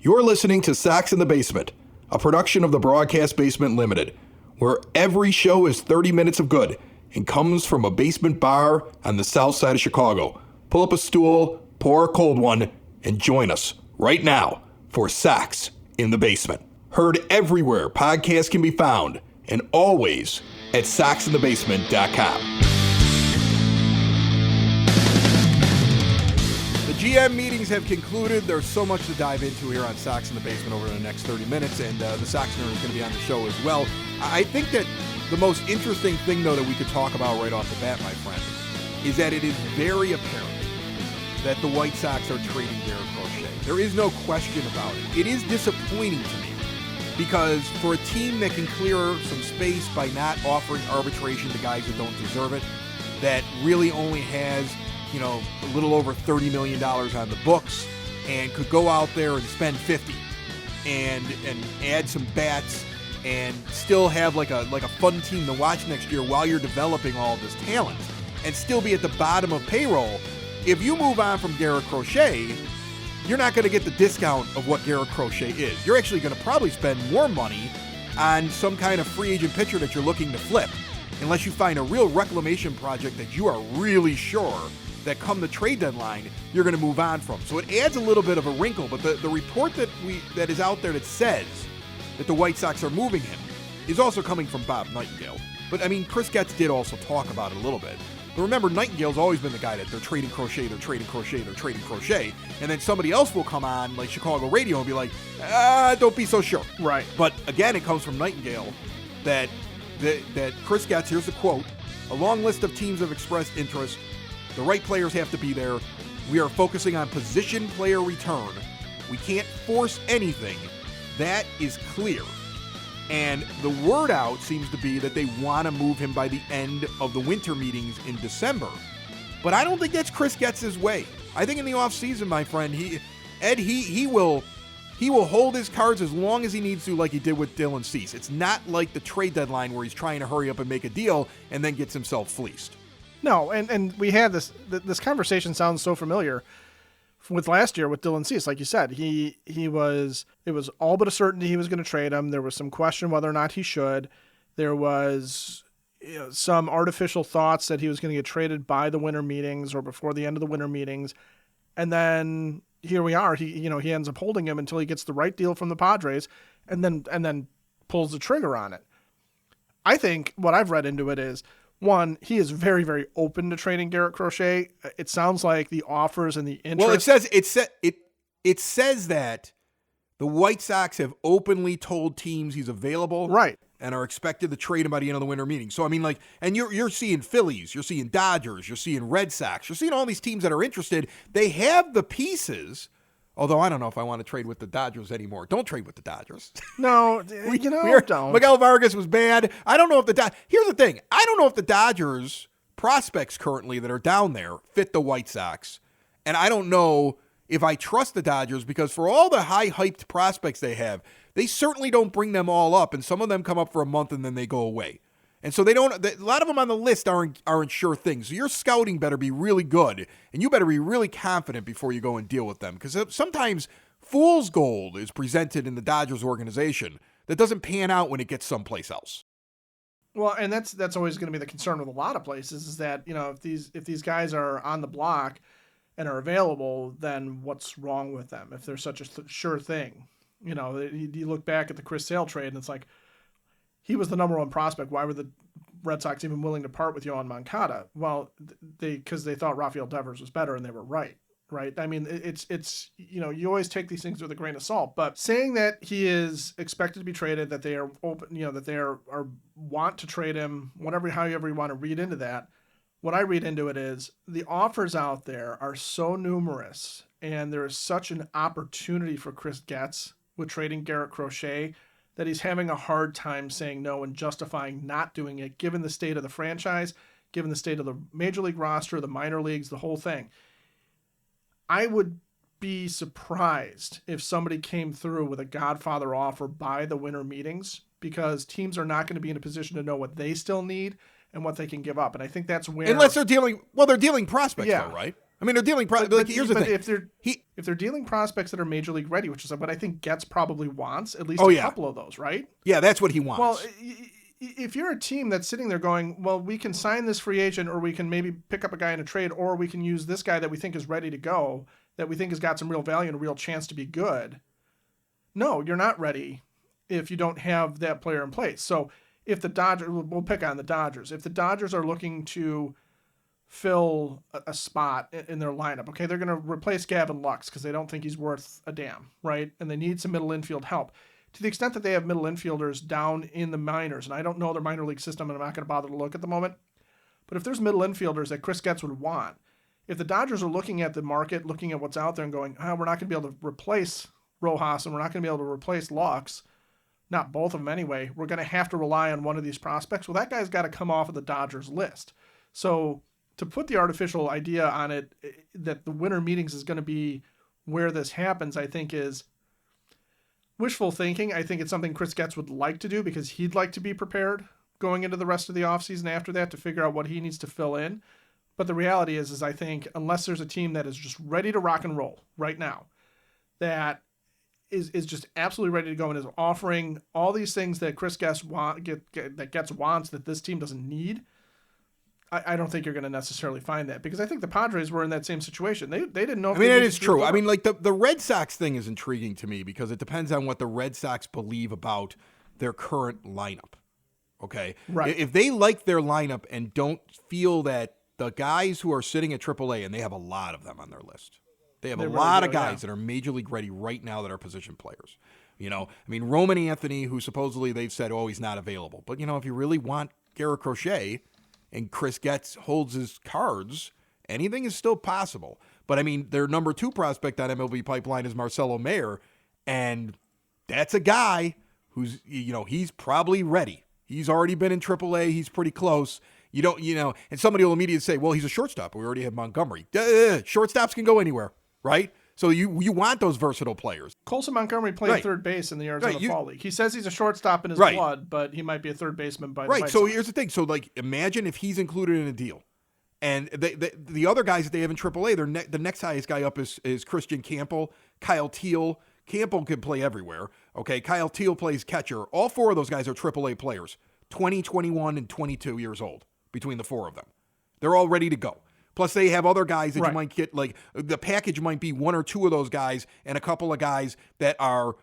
You're listening to Sox in the Basement, a production of the Broadcast Basement Limited, where every show is 30 minutes of good and comes from a basement bar on the south side of Chicago. Pull up a stool, pour a cold one, and join us right now for Sox in the Basement. Heard everywhere podcasts can be found, and always at soxinthebasement.com. GM meetings have concluded. There's so much to dive into here on Sox in the Basement over the next 30 minutes, and the Sox Nerd is going to be on the show as well. I think that the most interesting thing, though, that we could talk about right off the bat, my friend, is that it is very apparent that the White Sox are trading Garrett Crochet. There is no question about it. It is disappointing to me because for a team that can clear some space by not offering arbitration to guys that don't deserve it, that really only has a little over $30 million on the books and could go out there and spend 50 and add some bats and still have like a fun team to watch next year while you're developing all of this talent and still be at the bottom of payroll. If you move on from Garrett Crochet, you're not going to get the discount of what Garrett Crochet is. You're actually going to probably spend more money on some kind of free agent pitcher that you're looking to flip, unless you find a real reclamation project that you are really sure that come the trade deadline, you're going to move on from. So it adds a little bit of a wrinkle, but the report that is out there that says that the White Sox are moving him is also coming from Bob Nightingale. But, I mean, Chris Getz did also talk about it a little bit. But remember, Nightingale's always been the guy that they're trading Crochet, and then somebody else will come on, like Chicago radio, and be like, don't be so sure. Right. But, again, it comes from Nightingale that Chris Getz, here's the quote, "A long list of teams have expressed interest. The right players have to be there. We are focusing on position player return. We can't force anything. That is clear." And the word out seems to be that they want to move him by the end of the winter meetings in December. But I don't think that's Chris Getz's way. I think in the offseason, my friend, he will hold his cards as long as he needs to, like he did with Dylan Cease. It's not like the trade deadline where he's trying to hurry up and make a deal and then gets himself fleeced. No, and we had this conversation sounds so familiar with last year with Dylan Cease. Like you said, it was all but a certainty he was going to trade him. There was some question whether or not he should. There was some artificial thoughts that he was going to get traded by the winter meetings or before the end of the winter meetings. And then here we are. He ends up holding him until he gets the right deal from the Padres and then pulls the trigger on it. I think what I've read into it is, one, he is very, very open to trading Garrett Crochet. It sounds like the offers and the interest. Well, it says that the White Sox have openly told teams he's available, right, and are expected to trade him by the end of the winter meeting. So I mean, and you're seeing Phillies, you're seeing Dodgers, you're seeing Red Sox, you're seeing all these teams that are interested. They have the pieces. Although I don't know if I want to trade with the Dodgers anymore. Don't trade with the Dodgers. No, don't. Miguel Vargas was bad. I don't know if here's the thing. I don't know if the Dodgers prospects currently that are down there fit the White Sox. And I don't know if I trust the Dodgers because for all the high-hyped prospects they have, they certainly don't bring them all up. And some of them come up for a month and then they go away. And so a lot of them on the list aren't sure things. So your scouting better be really good, and you better be really confident before you go and deal with them. Because sometimes fool's gold is presented in the Dodgers organization that doesn't pan out when it gets someplace else. Well, and that's always going to be the concern with a lot of places is that, if these guys are on the block and are available, then what's wrong with them if they're such a sure thing? You look back at the Chris Sale trade, and it's like, he was the number one prospect. Why were the Red Sox even willing to part with Yohan Moncada? Well, because they thought Rafael Devers was better, and they were right. I mean, it's you always take these things with a grain of salt. But saying that he is expected to be traded, that they are open, that they are want to trade him, however you want to read into that. What I read into it is the offers out there are so numerous, and there is such an opportunity for Chris Getz with trading Garrett Crochet that he's having a hard time saying no and justifying not doing it, given the state of the franchise, given the state of the major league roster, the minor leagues, the whole thing. I would be surprised if somebody came through with a Godfather offer by the winter meetings, because teams are not going to be in a position to know what they still need and what they can give up. And I think that's where... Unless they're dealing prospects, though, right? I mean, they're dealing. Here's the thing: if they're dealing prospects that are major league ready, which is what I think Getz probably wants, at least a couple of those, right? Yeah, that's what he wants. Well, if you're a team that's sitting there going, well, we can sign this free agent, or we can maybe pick up a guy in a trade, or we can use this guy that we think is ready to go, that we think has got some real value and a real chance to be good. No, you're not ready if you don't have that player in place. So if the Dodgers, we'll pick on the Dodgers. If the Dodgers are looking to fill a spot in their lineup, okay, they're going to replace Gavin Lux because they don't think he's worth a damn, right? And they need some middle infield help. To the extent that they have middle infielders down in the minors, and I don't know their minor league system, and I'm not going to bother to look at the moment, but if there's middle infielders that Chris Getz would want, if the Dodgers are looking at the market, looking at what's out there and going, we're not going to be able to replace Rojas and we're not going to be able to replace Lux, not both of them anyway, we're going to have to rely on one of these prospects. Well, that guy's got to come off of the Dodgers list. So to put the artificial idea on it that the winter meetings is going to be where this happens, I think is wishful thinking. I think it's something Chris Getz would like to do because he'd like to be prepared going into the rest of the offseason after that to figure out what he needs to fill in. But the reality is I think unless there's a team that is just ready to rock and roll right now, that is just absolutely ready to go and is offering all these things that Chris Getz wants that this team doesn't need, I don't think you're going to necessarily find that, because I think the Padres were in that same situation. They didn't know. It is true. I mean, like the Red Sox thing is intriguing to me because it depends on what the Red Sox believe about their current lineup. Okay, right. If they like their lineup and don't feel that the guys who are sitting at AAA, and they have a lot of them on their list, they have a lot of guys that are major league ready right now that are position players. I mean, Roman Anthony, who supposedly they've said, he's not available. But if you really want Garrett Crochet, and Chris Getz holds his cards, anything is still possible. But, I mean, their number 2 prospect on MLB Pipeline is Marcelo Mayer, and that's a guy who's, he's probably ready. He's already been in AAA. He's pretty close. And somebody will immediately say, well, he's a shortstop. We already have Montgomery. Shortstops can go anywhere, right? So you want those versatile players. Colson Montgomery played third base in the Arizona Fall League. He says he's a shortstop in his blood, but he might be a third baseman by the White Sox. So here's the thing. So, imagine if he's included in a deal. And the other guys that they have in AAA, the next highest guy up is Christian Campbell, Kyle Teal. Campbell can play everywhere. Okay, Kyle Teal plays catcher. All 4 of those guys are AAA players, 20, 21, and 22 years old between the 4 of them. They're all ready to go. Plus, they have other guys that you might get, the package might be 1 or 2 of those guys and a couple of guys that are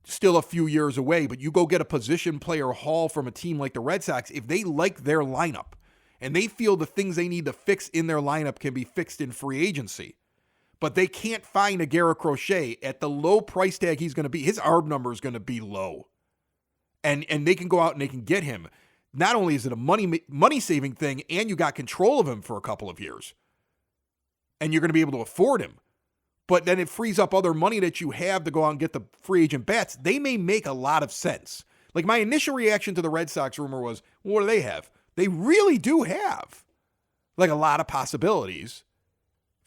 still a few years away. But you go get a position player haul from a team like the Red Sox, if they like their lineup and they feel the things they need to fix in their lineup can be fixed in free agency, but they can't find a Garrett Crochet at the low price tag he's going to be, his ARB number is going to be low. And they can go out and they can get him. Not only is it a money-saving thing, and you got control of him for a couple of years, and you're going to be able to afford him, but then it frees up other money that you have to go out and get the free agent bats. They may make a lot of sense. My initial reaction to the Red Sox rumor was, well, what do they have? They really do have, a lot of possibilities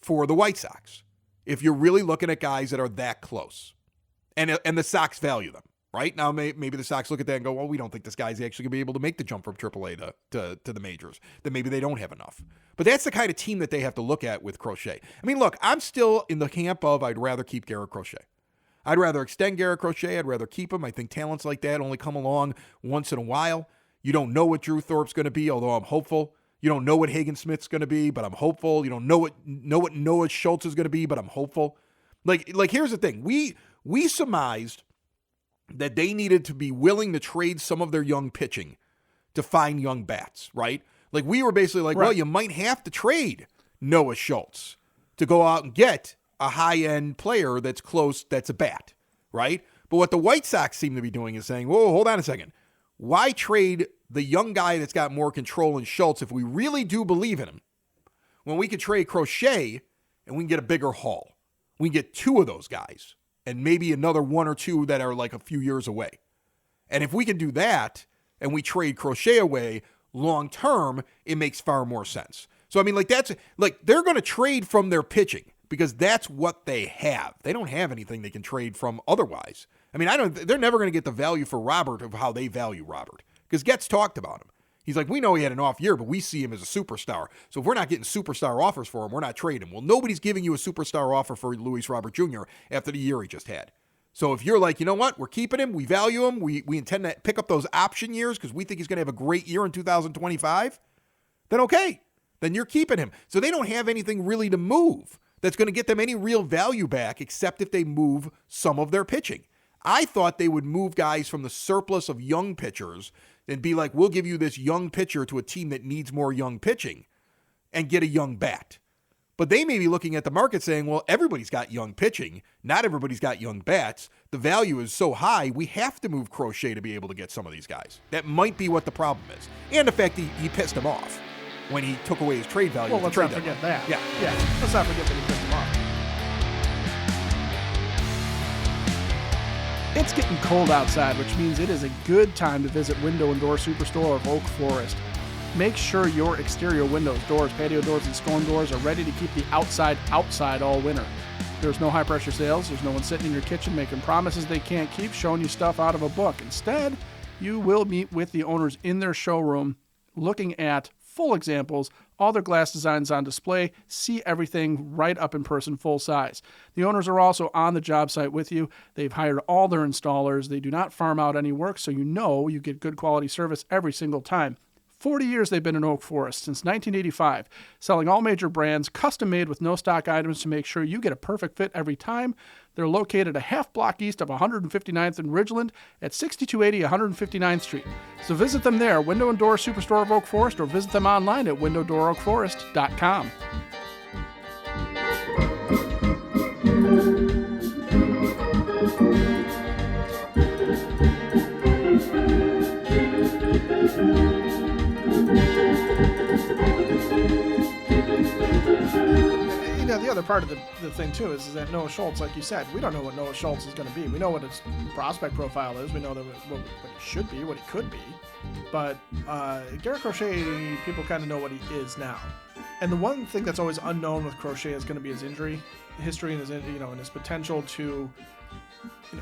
for the White Sox if you're really looking at guys that are that close, and the Sox value them. Right now, maybe the Sox look at that and go, well, we don't think this guy's actually going to be able to make the jump from AAA to the majors. Then maybe they don't have enough. But that's the kind of team that they have to look at with Crochet. I mean, look, I'm still in the camp of I'd rather keep Garrett Crochet. I'd rather extend Garrett Crochet. I'd rather keep him. I think talents like that only come along once in a while. You don't know what Drew Thorpe's going to be, although I'm hopeful. You don't know what Hagen Smith's going to be, but I'm hopeful. You don't know what Noah Schultz is going to be, but I'm hopeful. Here's the thing. We surmised that they needed to be willing to trade some of their young pitching to find young bats, right? We were basically well, you might have to trade Noah Schultz to go out and get a high-end player that's close, that's a bat, right? But what the White Sox seem to be doing is saying, whoa, hold on a second. Why trade the young guy that's got more control in Schultz if we really do believe in him when we could trade Crochet and we can get a bigger haul? We can get 2 of those guys and maybe another 1 or 2 that are a few years away. And if we can do that and we trade Crochet away long term, it makes far more sense. So, I mean, that's they're going to trade from their pitching because that's what they have. They don't have anything they can trade from otherwise. I mean, they're never going to get the value for Robert of how they value Robert because Getz talked about him. He's like, we know he had an off year, but we see him as a superstar. So if we're not getting superstar offers for him, we're not trading him. Well, nobody's giving you a superstar offer for Luis Robert Jr. after the year he just had. So if you're like, you know what, we're keeping him, we value him, we intend to pick up those option years because we think he's going to have a great year in 2025, then okay, then you're keeping him. So they don't have anything really to move that's going to get them any real value back except if they move some of their pitching. I thought they would move guys from the surplus of young pitchers and be like, we'll give you this young pitcher to a team that needs more young pitching and get a young bat. But they may be looking at the market saying, well, everybody's got young pitching. Not everybody's got young bats. The value is so high, we have to move Crochet to be able to get some of these guys. That might be what the problem is. And the fact he pissed him off when he took away his trade value. Well, let's not forget that. Yeah. Let's not forget that he pissed him off. It's getting cold outside, which means it is a good time to visit Window and Door Superstore of Oak Forest. Make sure your exterior windows, doors, patio doors, and storm doors are ready to keep the outside all winter. There's no high-pressure sales. There's no one sitting in your kitchen making promises they can't keep, showing you stuff out of a book. Instead, you will meet with the owners in their showroom, looking at full examples, all their glass designs on display, see everything right up in person, full size. The owners are also on the job site with you. They've hired all their installers. They do not farm out any work, so you know you get good quality service every single time. 40 years they've been in Oak Forest, since 1985, selling all major brands, custom made with no stock items to make sure you get a perfect fit every time. They're located a half block east of 159th and Ridgeland at 6280 159th Street. So visit them there, Window and Door Superstore of Oak Forest, or visit them online at windowdooroakforest.com. You know, the other part of the thing, too, is that Noah Schultz, like you said, we don't know what Noah Schultz is going to be. We know what his prospect profile is. We know that what he should be, what he could be. But Garrett Crochet, people kind of know what he is now. And the one thing that's always unknown with Crochet is going to be his injury history and his, and his potential to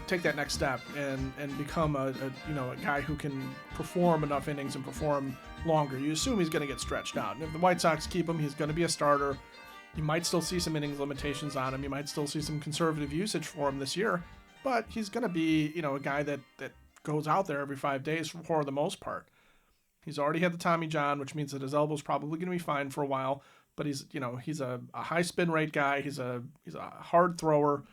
take that next step and become a guy who can perform enough innings and perform longer. You assume he's going to get stretched out. And if the White Sox keep him, he's going to be a starter. You might still see some innings limitations on him. You might still see some conservative usage for him this year. But he's going to be, a guy that goes out there every 5 days for the most part. He's already had the Tommy John, which means that his elbow's probably going to be fine for a while. But he's a high spin rate guy. He's a hard thrower.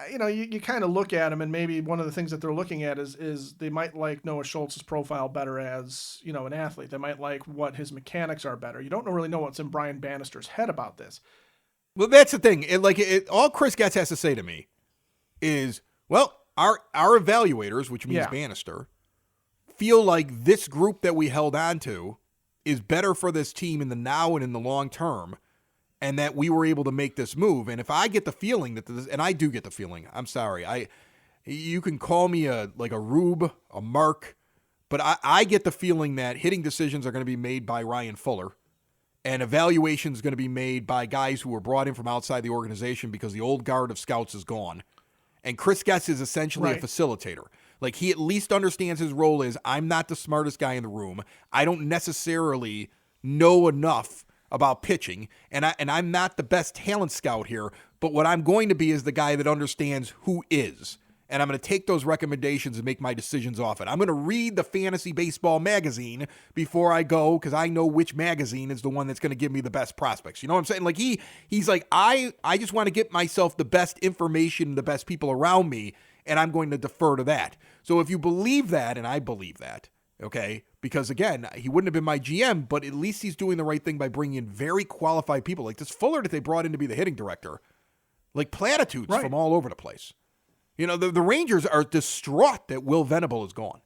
You kind of look at him, and maybe one of the things that they're looking at is they might like Noah Schultz's profile better as, an athlete. They might like what his mechanics are better. You don't really know what's in Brian Bannister's head about this. Well, that's the thing. All Chris Getz has to say to me is, well, our evaluators, which means Bannister, feel like this group that we held on to is better for this team in the now and in the long term, and that we were able to make this move. And if I get the feeling that this, and I do get the feeling, I'm sorry, you can call me a rube, a mark, but I get the feeling that hitting decisions are going to be made by Ryan Fuller, and evaluations is going to be made by guys who were brought in from outside the organization because the old guard of scouts is gone. And Chris Getz is essentially a facilitator. Like, he at least understands his role is, I'm not the smartest guy in the room. I don't necessarily know enough about pitching, and I'm not the best talent scout here, but what I'm going to be is the guy that understands who is. And I'm going to take those recommendations and make my decisions off it. I'm going to read the Fantasy Baseball magazine before I go, because I know which magazine is the one that's going to give me the best prospects. You know what I'm saying? Like, he's like, I just want to get myself the best information, the best people around me, and I'm going to defer to that. So if you believe that, and I believe that, okay, because again, he wouldn't have been my GM, but at least he's doing the right thing by bringing in very qualified people. Like this Fuller that they brought in to be the hitting director, like platitudes from all over the place. The Rangers are distraught that Will Venable is gone.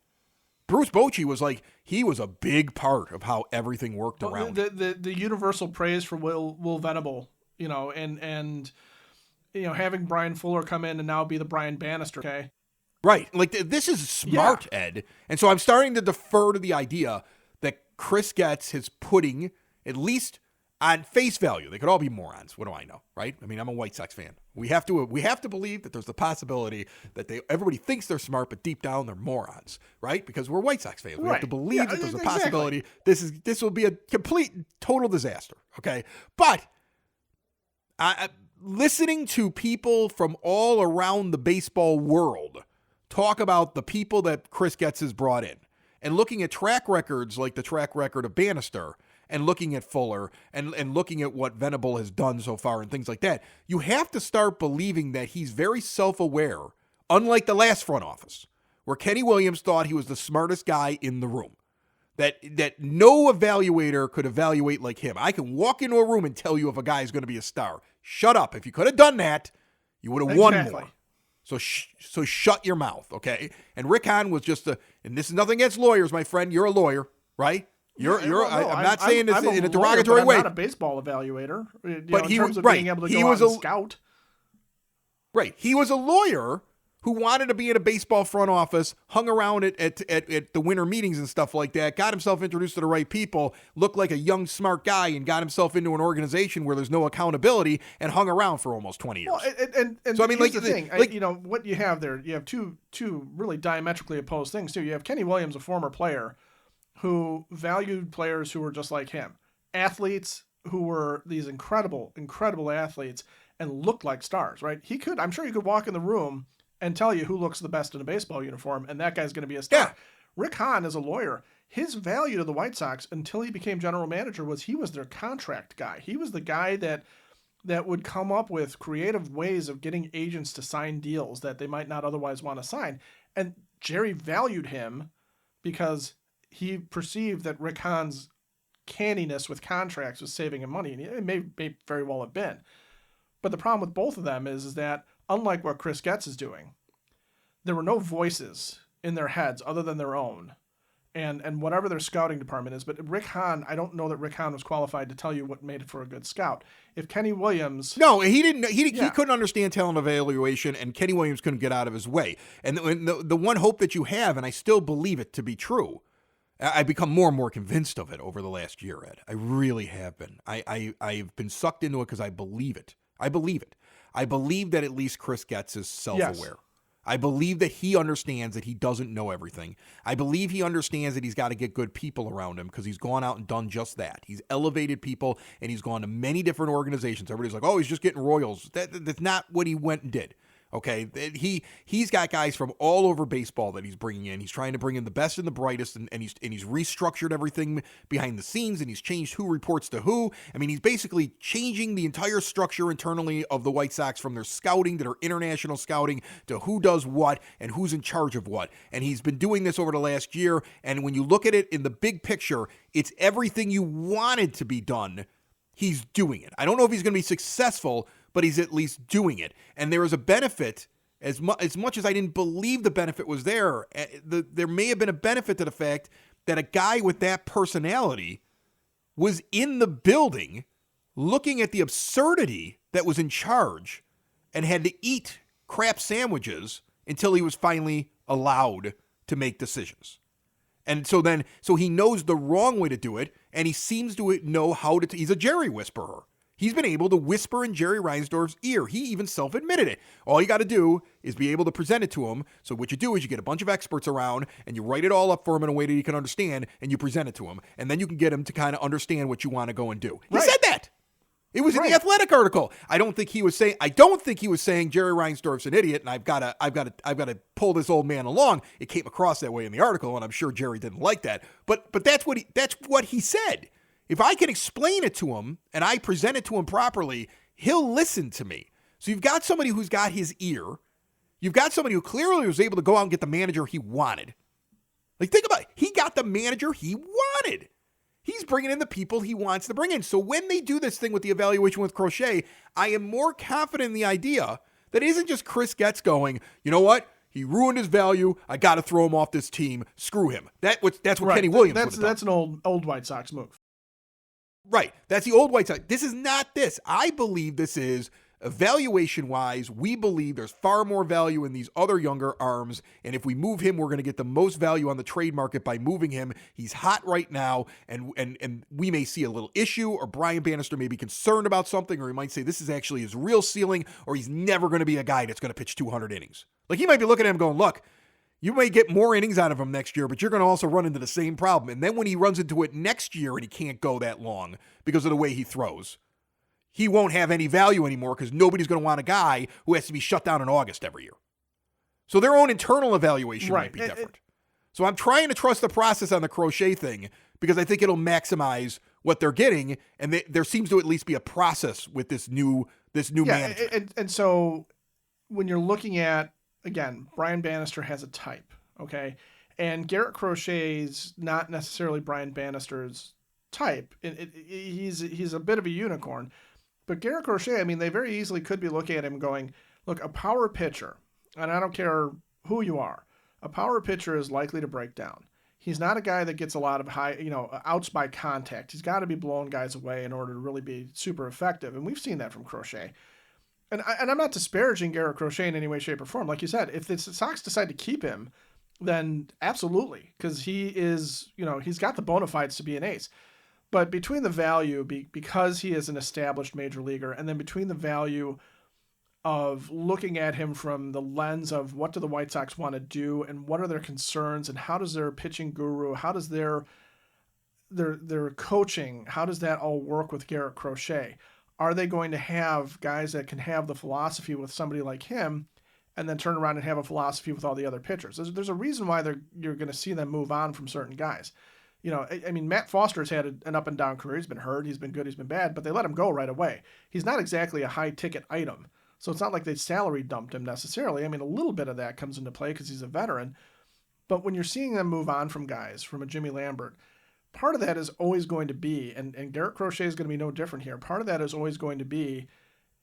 Bruce Bochy was like, he was a big part of how everything worked around. The universal praise for Will Venable, and having Brian Fuller come in and now be the Brian Bannister, okay? Right. Like, this is smart, Ed. And so I'm starting to defer to the idea that Chris Getz is putting, at least on face value, they could all be morons. What do I know, right? I mean, I'm a White Sox fan. We have to believe that there's the possibility that everybody thinks they're smart, but deep down they're morons, right? Because we're White Sox fans. We have to believe that there's a possibility this will be a complete, total disaster, okay? But listening to people from all around the baseball world talk about the people that Chris Getz has brought in, and looking at track records like the track record of Bannister, and looking at Fuller, and looking at what Venable has done so far and things like that, you have to start believing that he's very self-aware, unlike the last front office, where Kenny Williams thought he was the smartest guy in the room. That no evaluator could evaluate like him. I can walk into a room and tell you if a guy is going to be a star. Shut up. If you could have done that, you would have won more. So shut your mouth, okay? And Rick Hahn was just and this is nothing against lawyers, my friend. You're a lawyer, right? I'm not saying this in a derogatory way. I'm not a baseball evaluator, but in terms of being able to go out and scout. Right. He was a lawyer who wanted to be in a baseball front office, hung around at the winter meetings and stuff like that, got himself introduced to the right people, looked like a young, smart guy, and got himself into an organization where there's no accountability, and hung around for almost 20 years. Well, and so, I mean, here's the thing. What you have there, you have two really diametrically opposed things, too. You have Kenny Williams, a former player, who valued players who were just like him. Athletes who were these incredible, incredible athletes and looked like stars, right? I'm sure he could walk in the room and tell you who looks the best in a baseball uniform, and that guy's going to be a star. Yeah. Rick Hahn is a lawyer. His value to the White Sox until he became general manager was he was their contract guy. He was the guy that would come up with creative ways of getting agents to sign deals that they might not otherwise want to sign. And Jerry valued him because he perceived that Rick Hahn's canniness with contracts was saving him money, and it may very well have been. But the problem with both of them is that unlike what Chris Getz is doing, there were no voices in their heads other than their own, and whatever their scouting department is. But Rick Hahn, I don't know that Rick Hahn was qualified to tell you what made it for a good scout. If Kenny Williams, no, he didn't. He couldn't understand talent evaluation, and Kenny Williams couldn't get out of his way. And the one hope that you have, and I still believe it to be true, I've become more and more convinced of it over the last year, Ed. I really have been. I've been sucked into it because I believe it. I believe it. I believe that at least Chris Getz is self-aware. Yes. I believe that he understands that he doesn't know everything. I believe he understands that he's got to get good people around him because he's gone out and done just that. He's elevated people, and he's gone to many different organizations. Everybody's like, oh, he's just getting Royals. That's not what he went and did. Okay, he's got guys from all over baseball that he's bringing in. He's trying to bring in the best and the brightest, and he's restructured everything behind the scenes, and he's changed who reports to who. I mean, he's basically changing the entire structure internally of the White Sox from their scouting to their international scouting to who does what and who's in charge of what. And he's been doing this over the last year, and when you look at it in the big picture, it's everything you wanted to be done. He's doing it. I don't know if he's going to be successful, but he's at least doing it. And there is a benefit, as much as I didn't believe the benefit was there, there may have been a benefit to the fact that a guy with that personality was in the building looking at the absurdity that was in charge and had to eat crap sandwiches until he was finally allowed to make decisions. And so he knows the wrong way to do it, and he seems to know how to, he's a Jerry whisperer. He's been able to whisper in Jerry Reinsdorf's ear. He even self-admitted it. All you got to do is be able to present it to him. So what you do is you get a bunch of experts around and you write it all up for him in a way that he can understand, and you present it to him. And then you can get him to kind of understand what you want to go and do. He said that. It was in the Athletic article. I don't think he was saying Jerry Reinsdorf's an idiot, and I've got to pull this old man along. It came across that way in the article, and I'm sure Jerry didn't like that. But that's what he said. If I can explain it to him and I present it to him properly, he'll listen to me. So you've got somebody who's got his ear. You've got somebody who clearly was able to go out and get the manager he wanted. Like, think about it. He got the manager he wanted. He's bringing in the people he wants to bring in. So when they do this thing with the evaluation with Crochet, I am more confident in the idea that it isn't just Chris Getz going, you know what? He ruined his value. I got to throw him off this team. Screw him. That's what Kenny Williams would have done. That's an old White Sox move. Right. That's the old White Sox. This is not this. I believe this is Evaluation-wise, we believe there's far more value in these other younger arms, and if we move him, we're going to get the most value on the trade market by moving him. He's hot right now, and we may see a little issue, or Brian Bannister may be concerned about something, or he might say this is actually his real ceiling, or he's never going to be a guy that's going to pitch 200 innings. Like, he might be looking at him going, look, you may get more innings out of him next year, but you're going to also run into the same problem. And then when he runs into it next year and he can't go that long because of the way he throws, he won't have any value anymore because nobody's going to want a guy who has to be shut down in August every year. So their own internal evaluation might be different. So I'm trying to trust the process on the Crochet thing because I think it'll maximize what they're getting, and there seems to at least be a process with this new management. And so when you're looking at, again, Brian Bannister has a type, okay? And Garrett Crochet's not necessarily Brian Bannister's type. He's a bit of a unicorn. But Garrett Crochet, I mean, they very easily could be looking at him going, look, a power pitcher, and I don't care who you are, a power pitcher is likely to break down. He's not a guy that gets a lot of outs by contact. He's got to be blowing guys away in order to really be super effective. And we've seen that from Crochet. And I'm not disparaging Garrett Crochet in any way, shape, or form. Like you said, if the Sox decide to keep him, then absolutely, because he is, he's got the bona fides to be an ace. But between the value, because he is an established major leaguer, and then between the value of looking at him from the lens of what do the White Sox want to do and what are their concerns and how does their pitching guru, how does their coaching, how does that all work with Garrett Crochet? Are they going to have guys that can have the philosophy with somebody like him and then turn around and have a philosophy with all the other pitchers? There's a reason why you're going to see them move on from certain guys. I mean, Matt Foster's had an up and down career. He's been hurt. He's been good. He's been bad, but they let him go right away. He's not exactly a high ticket item. So it's not like they salary dumped him necessarily. I mean, a little bit of that comes into play because he's a veteran. But when you're seeing them move on from guys, from a Jimmy Lambert, part of that is always going to be, and Garrett Crochet is going to be no different here. Part of that is always going to be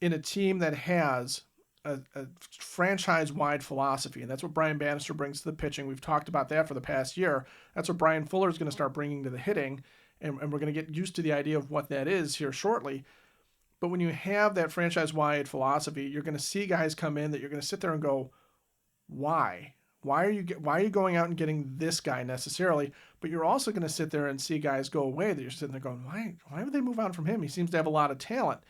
in a team that has a franchise-wide philosophy, and that's what Brian Bannister brings to the pitching. We've talked about that for the past year. That's what Brian Fuller is going to start bringing to the hitting, and we're going to get used to the idea of what that is here shortly. But when you have that franchise-wide philosophy, you're going to see guys come in that you're going to sit there and go, why? Why are you going out and getting this guy necessarily? But you're also going to sit there and see guys go away that you're sitting there going, why would they move on from him? He seems to have a lot of talent.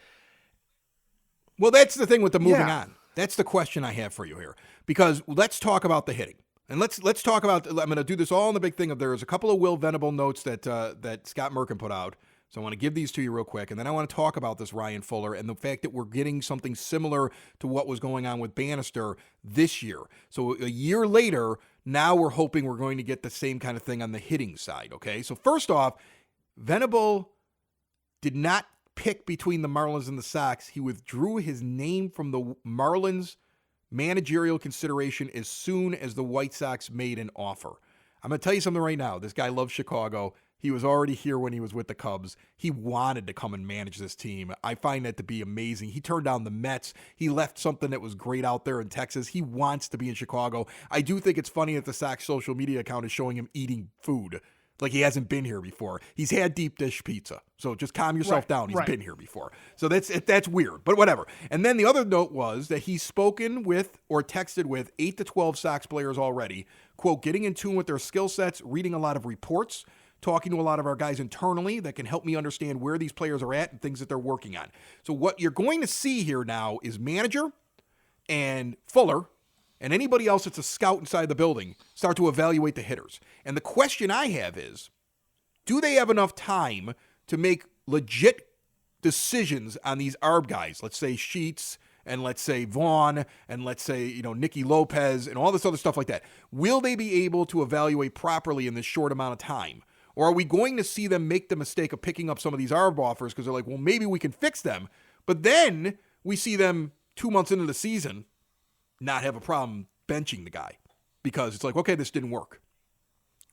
Well, that's the thing with the moving on. That's the question I have for you here. Because let's talk about the hitting. And let's talk about, I'm going to do this all in the big thing of there's a couple of Will Venable notes that Scott Merkin put out. So I want to give these to you real quick. And then I want to talk about this Ryan Fuller and the fact that we're getting something similar to what was going on with Bannister this year. So a year later, now we're hoping we're going to get the same kind of thing on the hitting side. Okay. So first off, Venable did not pick between the Marlins and the Sox. He withdrew his name from the Marlins managerial consideration as soon as the White Sox made an offer. I'm going to tell you something right now. This guy loves Chicago. He was already here when he was with the Cubs. He wanted to come and manage this team. I find that to be amazing. He turned down the Mets. He left something that was great out there in Texas. He wants to be in Chicago. I do think it's funny that the Sox social media account is showing him eating food like he hasn't been here before. He's had deep dish pizza. So just calm yourself down. He's been here before. So that's weird, but whatever. And then the other note was that he's spoken with or texted with 8 to 12 Sox players already, quote, getting in tune with their skill sets, reading a lot of reports, talking to a lot of our guys internally that can help me understand where these players are at and things that they're working on. So what you're going to see here now is manager and Fuller and anybody else that's a scout inside the building start to evaluate the hitters. And the question I have is, do they have enough time to make legit decisions on these ARB guys? Let's say Sheets and let's say Vaughn and let's say, Nicky Lopez and all this other stuff like that. Will they be able to evaluate properly in this short amount of time? Or are we going to see them make the mistake of picking up some of these ARB offers because they're like, well, maybe we can fix them. But then we see them 2 months into the season not have a problem benching the guy because it's like, okay, this didn't work.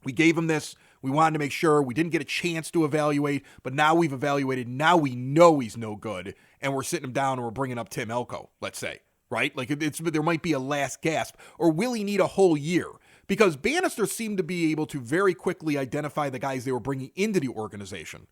We gave him this. We wanted to make sure we didn't get a chance to evaluate, but now we've evaluated. Now we know he's no good, and we're sitting him down and we're bringing up Tim Elko, let's say, right? Like there might be a last gasp, or will he need a whole year? Because Bannister seemed to be able to very quickly identify the guys they were bringing into the organization,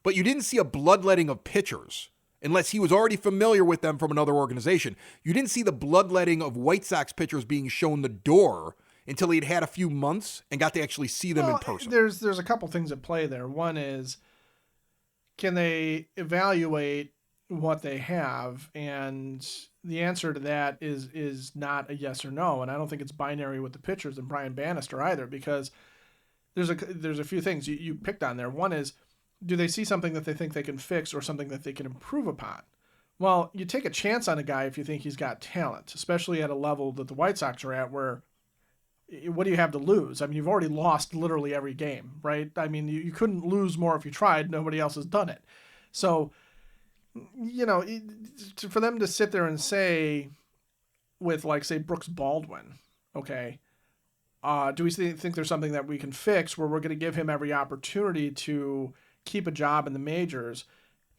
but you didn't see a bloodletting of pitchers unless he was already familiar with them from another organization. You didn't see the bloodletting of White Sox pitchers being shown the door until he'd had a few months and got to actually see them in person. There's a couple things at play there. One is, can they evaluate what they have? And the answer to that is not a yes or no. And I don't think it's binary with the pitchers and Brian Bannister either, because there's a few things you picked on there. One is, do they see something that they think they can fix or something that they can improve upon? Well, you take a chance on a guy if you think he's got talent, especially at a level that the White Sox are at, where what do you have to lose? I mean, you've already lost literally every game, right? I mean, you couldn't lose more if you tried. Nobody else has done it. So, for them to sit there and say, with, like, say, Brooks Baldwin, okay, do we think there's something that we can fix where we're going to give him every opportunity to keep a job in the majors,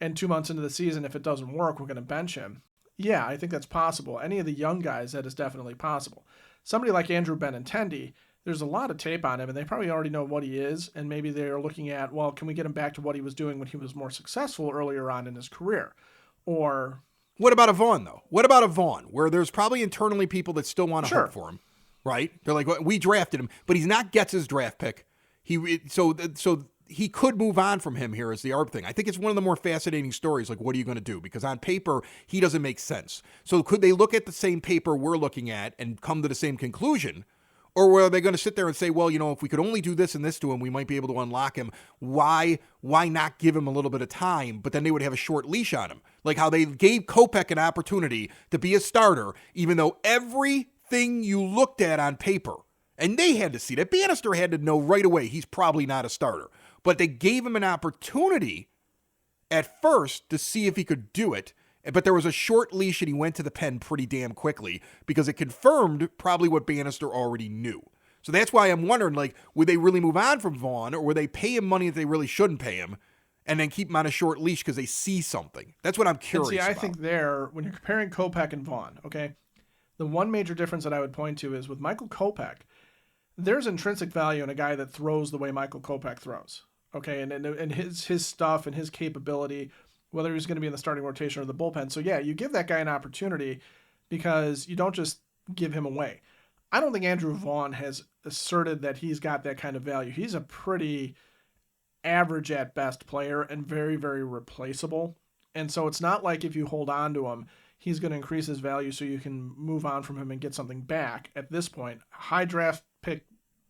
and 2 months into the season, if it doesn't work, we're going to bench him? Yeah, I think that's possible. Any of the young guys, that is definitely possible. Somebody like Andrew Benintendi, there's a lot of tape on him, and they probably already know what he is, and maybe they're looking at, well, can we get him back to what he was doing when he was more successful earlier on in his career? Or what about a Vaughn, though? What about a Vaughn, where there's probably internally people that still want to hope for him, right? They're like, well, we drafted him, but he's not Getz's draft pick. So he could move on from him here as the ARB thing. I think it's one of the more fascinating stories. Like, what are you going to do? Because on paper, he doesn't make sense. So could they look at the same paper we're looking at and come to the same conclusion? Or were they going to sit there and say, well, if we could only do this and this to him, we might be able to unlock him. Why not give him a little bit of time? But then they would have a short leash on him. Like how they gave Kopech an opportunity to be a starter, even though everything you looked at on paper, and they had to see that. Bannister had to know right away he's probably not a starter. But they gave him an opportunity at first to see if he could do it. But there was a short leash and he went to the pen pretty damn quickly because it confirmed probably what Bannister already knew. So that's why I'm wondering, like, would they really move on from Vaughn, or would they pay him money that they really shouldn't pay him and then keep him on a short leash because they see something? That's what I'm curious about. I think when you're comparing Kopech and Vaughn, okay, the one major difference that I would point to is with Michael Kopech, there's intrinsic value in a guy that throws the way Michael Kopech throws. Okay, and his stuff and his capability, whether he's going to be in the starting rotation or the bullpen. So, yeah, you give that guy an opportunity because you don't just give him away. I don't think Andrew Vaughn has asserted that he's got that kind of value. He's a pretty average at best player and very, very replaceable. And so it's not like if you hold on to him, he's going to increase his value so you can move on from him and get something back at this point. High draft pick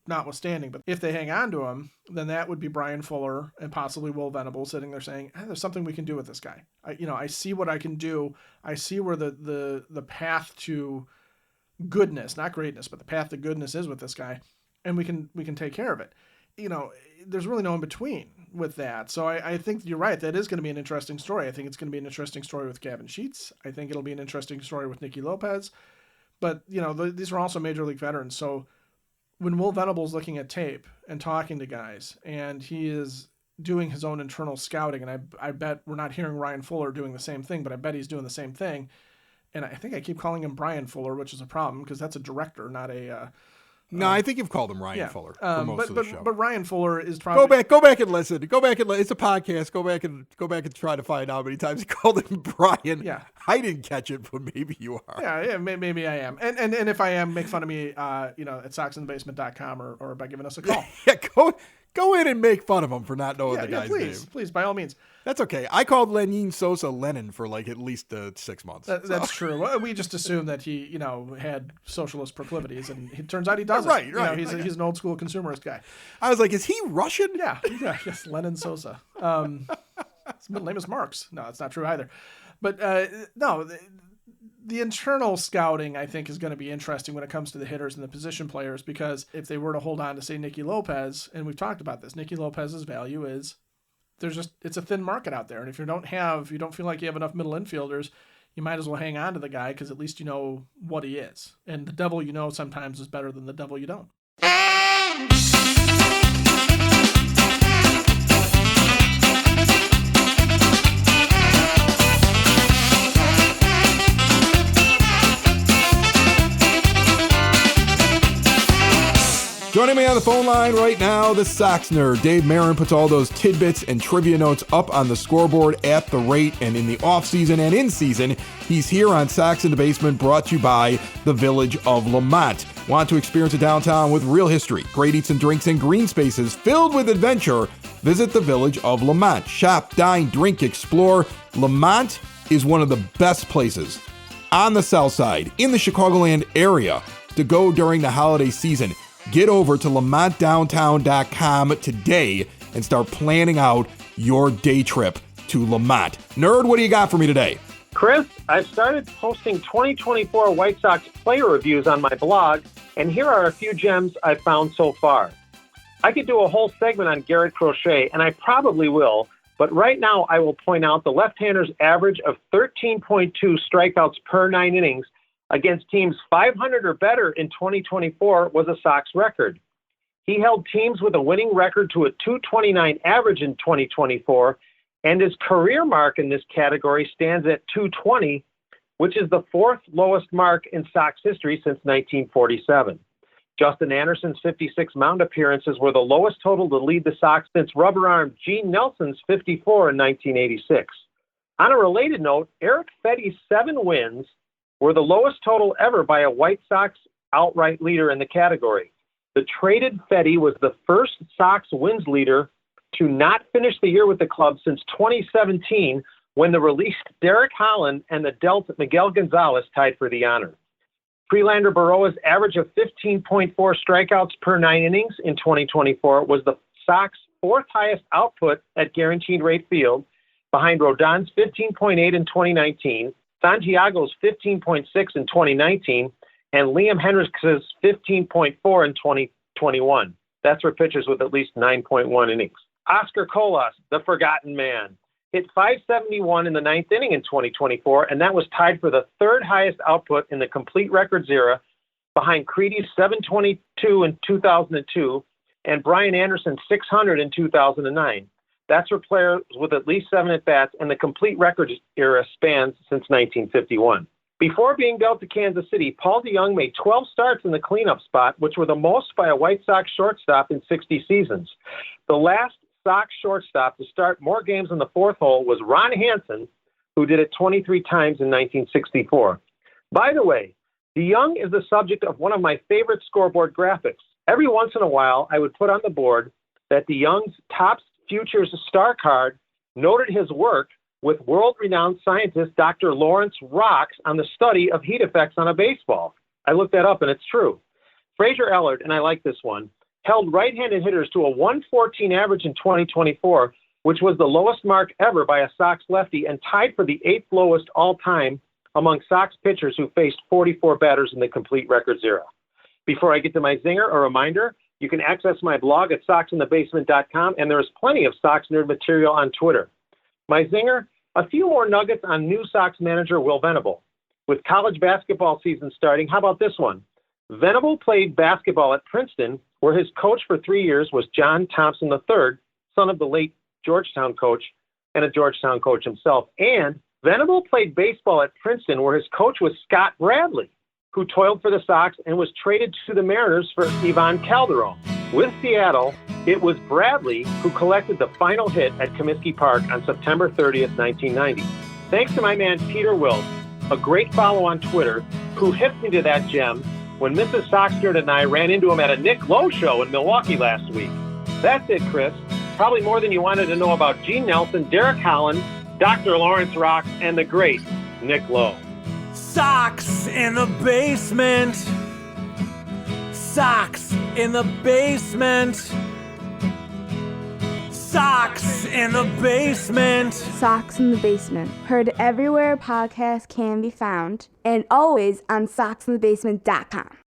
notwithstanding, but if they hang on to him, then that would be Brian Fuller and possibly Will Venable sitting there saying, there's something we can do with this guy. I see what I can do. I see where the path to goodness, not greatness, but the path to goodness is with this guy, and we can take care of it. There's really no in between with that. So I think you're right. That is going to be an interesting story. I think it's going to be an interesting story with Gavin Sheets. I think it'll be an interesting story with Nicky Lopez. But, these are also major league veterans. So when Will Venable's looking at tape and talking to guys, and he is doing his own internal scouting, and I bet we're not hearing Ryan Fuller doing the same thing, but I bet he's doing the same thing. And I think I keep calling him Brian Fuller, which is a problem because that's a director, not a... No, I think you've called him Ryan Fuller for most of the show. But Ryan Fuller is probably... Go back and listen. It's a podcast. Go back and try to find out how many times he called him Brian. Yeah. I didn't catch it, but maybe you are. Yeah, maybe I am. And if I am, make fun of me, at soxinthebasement.com or by giving us a call. Yeah, go in and make fun of him for not knowing the guy's name. Please, by all means. That's okay. I called Lenin Sosa Lenin for at least 6 months. That's true. Well, we just assumed that he, had socialist proclivitive, and it turns out he doesn't. Right. He's an old school consumerist guy. I was like, is he Russian? Yeah. Yes, Lenin Sosa. His middle name is Marx. No, that's not true either. But no, the internal scouting, I think, is going to be interesting when it comes to the hitters and the position players, because if they were to hold on to, say, Nicky Lopez, and we've talked about this, Nicky Lopez's value is it's a thin market out there. And if you don't feel like you have enough middle infielders, you might as well hang on to the guy because at least you know what he is. And the devil you know sometimes is better than the devil you don't. Joining me on the phone line right now, the Sox Nerd. Dave Marin puts all those tidbits and trivia notes up on the scoreboard at the rate, and in the offseason and in season, he's here on Sox in the Basement, brought to you by the Village of Lamont. Want to experience a downtown with real history, great eats and drinks, and green spaces filled with adventure? Visit the Village of Lamont. Shop, dine, drink, explore. Lamont is one of the best places on the South Side, in the Chicagoland area, to go during the holiday season. Get over to lamontdowntown.com today and start planning out your day trip to Lamont. Nerd, what do you got for me today? Chris, I've started posting 2024 White Sox player reviews on my blog, and here are a few gems I've found so far. I could do a whole segment on Garrett Crochet, and I probably will, but right now I will point out the left-hander's average of 13.2 strikeouts per 9 innings against teams 500 or better in 2024 was a Sox record. He held teams with a winning record to a .229 average in 2024, and his career mark in this category stands at .220, which is the fourth lowest mark in Sox history since 1947. Justin Anderson's 56 mound appearances were the lowest total to lead the Sox since rubber-armed Gene Nelson's 54 in 1986. On a related note, Eric Fetty's 7 wins were the lowest total ever by a White Sox outright leader in the category. The traded Fetty was the first Sox wins leader to not finish the year with the club since 2017, when the released Derek Holland and the dealt Miguel Gonzalez tied for the honor. Freelander Baroa's average of 15.4 strikeouts per 9 innings in 2024 was the Sox fourth highest output at Guaranteed Rate Field, behind Rodon's 15.8 in 2019, Santiago's 15.6 in 2019, and Liam Hendriks' 15.4 in 2021. That's for pitchers with at least 9.1 innings. Oscar Colas, the forgotten man, hit .571 in the 9th inning in 2024, and that was tied for the third highest output in the complete records era, behind Creedy's .722 in 2002 and Brian Anderson's .600 in 2009. That's for players with at least 7 at-bats, and the complete records era spans since 1951. Before being dealt to Kansas City, Paul DeJong made 12 starts in the cleanup spot, which were the most by a White Sox shortstop in 60 seasons. The last Sox shortstop to start more games in the fourth hole was Ron Hansen, who did it 23 times in 1964. By the way, DeJong is the subject of one of my favorite scoreboard graphics. Every once in a while, I would put on the board that DeJong's Topps Futures Star card noted his work with world-renowned scientist Dr. Lawrence Rocks on the study of heat effects on a baseball. I looked that up, and it's true. Fraser Ellard, and I like this one, held right-handed hitters to a .114 average in 2024, which was the lowest mark ever by a Sox lefty and tied for the 8th lowest all-time among Sox pitchers who faced 44 batters in the complete records era. Before I get to my zinger, a reminder, you can access my blog at soxinthebasement.com, and there is plenty of Sox Nerd material on Twitter. My zinger, a few more nuggets on new Sox manager Will Venable. With college basketball season starting, how about this one? Venable played basketball at Princeton, where his coach for 3 years was John Thompson III, son of the late Georgetown coach and a Georgetown coach himself. And Venable played baseball at Princeton, where his coach was Scott Bradley, who toiled for the Sox and was traded to the Mariners for Ivan Calderon. With Seattle, it was Bradley who collected the final hit at Comiskey Park on September 30th, 1990. Thanks to my man Peter Wilt, a great follow on Twitter, who hit me to that gem when Mrs. Sox Nerd and I ran into him at a Nick Lowe show in Milwaukee last week. That's it, Chris. Probably more than you wanted to know about Gene Nelson, Derek Holland, Dr. Lawrence Rocks, and the great Nick Lowe. Sox in the basement. Sox in the basement. Sox in the basement. Sox in the Basement. Heard everywhere podcasts can be found, and always on soxinthebasement.com.